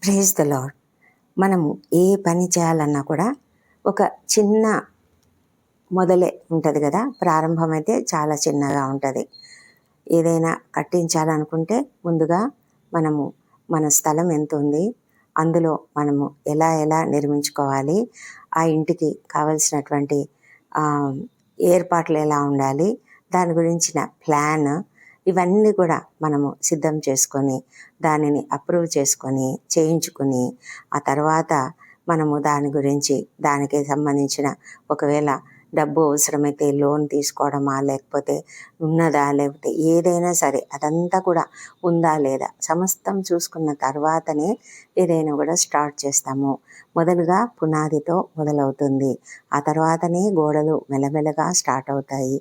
Praise the lord. మనము ఏ పని చేయాలన్నా కూడా ఒక చిన్న మొదలే ఉంటుంది కదా. ప్రారంభం అయితే చాలా చిన్నగా ఉంటుంది. ఏదైనా కట్టించాలనుకుంటే ముందుగా మనము మన స్థలం ఎంత ఉంది, అందులో మనము ఎలా ఎలా నిర్మించుకోవాలి, ఆ ఇంటికి కావలసినటువంటి ఏర్పాట్లు ఎలా ఉండాలి, దాని గురించిన ప్లాన్, ఇవన్నీ కూడా మనము సిద్ధం చేసుకొని దానిని అప్రూవ్ చేసుకొని చేయించుకుని ఆ తర్వాత మనము దాని గురించి దానికి సంబంధించిన ఒకవేళ డబ్బు అవసరమైతే లోన్ తీసుకోవడమా, లేకపోతే ఉన్నదా, లేకపోతే ఏదైనా సరే అదంతా కూడా ఉందా లేదా సమస్తం చూసుకున్న తర్వాతనే ఏదైనా కూడా స్టార్ట్ చేస్తాము. మొదలుగా పునాదితో మొదలవుతుంది, ఆ తర్వాతనే గోడలు మెల్లమెల్లగా స్టార్ట్ అవుతాయి.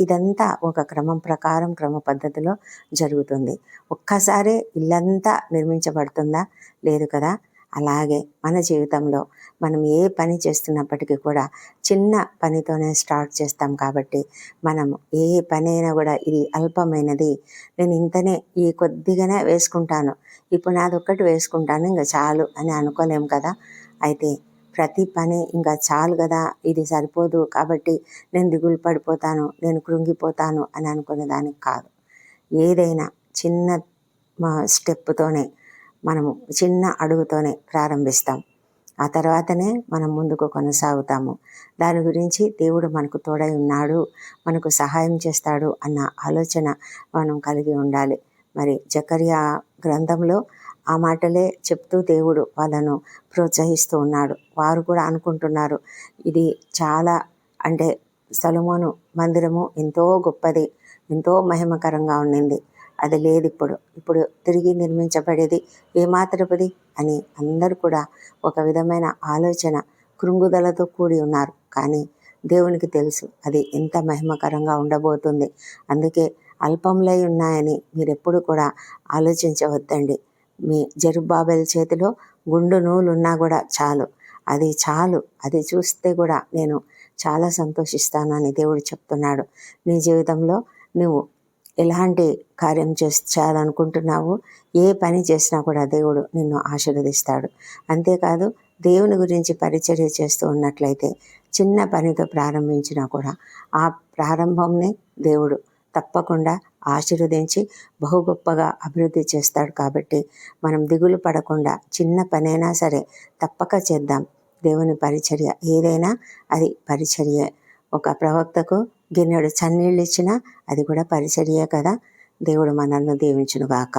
ఇదంతా ఒక క్రమం ప్రకారం క్రమ పద్ధతిలో జరుగుతుంది. ఒక్కసారే ఇల్లంతా నిర్మించబడుతుందా? లేదు కదా. అలాగే మన జీవితంలో మనం ఏ పని చేస్తున్నప్పటికీ కూడా చిన్న పనితోనే స్టార్ట్ చేస్తాం. కాబట్టి మనం ఏ పని అయినా కూడా ఇది అల్పమైనది, నేను ఇంతనే ఈ కొద్దిగానే వేసుకుంటాను, ఇప్పుడు నాదొక్కటి వేసుకుంటాను ఇంకా చాలు అని అనుకోలేం కదా. అయితే ప్రతి పని ఇంకా చాలు కదా, ఇది సరిపోదు కాబట్టి నేను దిగులు పడిపోతాను, నేను కృంగిపోతాను అని అనుకునే దానికి కాదు. ఏదైనా చిన్న స్టెప్తోనే మనము చిన్న అడుగుతోనే ప్రారంభిస్తాం, ఆ తర్వాతనే మనం ముందుకు కొనసాగుతాము. దాని గురించి దేవుడు మనకు తోడై ఉన్నాడు, మనకు సహాయం చేస్తాడు అన్న ఆలోచన మనం కలిగి ఉండాలి. మరి జకర్యా గ్రంథంలో ఆ మాటలే చెప్తూ దేవుడు వాళ్ళను ప్రోత్సహిస్తూ ఉన్నాడు. వారు కూడా అనుకుంటున్నారు ఇది చాలా, అంటే సొలొమోను మందిరము ఎంతో గొప్పది, ఎంతో మహిమకరంగా ఉండింది, అది లేదు ఇప్పుడు తిరిగి నిర్మించబడేది ఏమాత్రపుది అని అందరూ కూడా ఒక విధమైన ఆలోచన కృంగుదలతో కూడి ఉన్నారు. కానీ దేవునికి తెలుసు అది ఎంత మహిమకరంగా ఉండబోతుంది. అందుకే అల్పంలై ఉన్నాయని మీరెప్పుడు కూడా ఆలోచించవద్దండి. మీ జెరుబ్బాబెలు చేతిలో గుండు నూలు ఉన్నా కూడా చాలు, అది చాలు, అది చూస్తే కూడా నేను చాలా సంతోషిస్తాను అని దేవుడు చెప్తున్నాడు. నీ జీవితంలో నువ్వు ఎలాంటి కార్యం చేయాలనుకుంటున్నావు, ఏ పని చేసినా కూడా దేవుడు నిన్ను ఆశీర్వదిస్తాడు. అంతేకాదు దేవుని గురించి పరిచర్య చేస్తూ ఉన్నట్లయితే చిన్న పనితో ప్రారంభించినా కూడా ఆ ప్రారంభంని దేవుడు తప్పకుండా ఆశీర్వదించి బహు గొప్పగా అభివృద్ధి చేస్తాడు. కాబట్టి మనం దిగులు పడకుండా చిన్న పనైనా సరే తప్పక చేద్దాం. దేవుని పరిచర్య ఏదైనా అది పరిచర్యే. ఒక ప్రవక్తకు గిన్నెడు చన్నీళ్ళు ఇచ్చినా అది కూడా పరిచర్యే కదా. దేవుడు మనల్ని దీవించును గాక.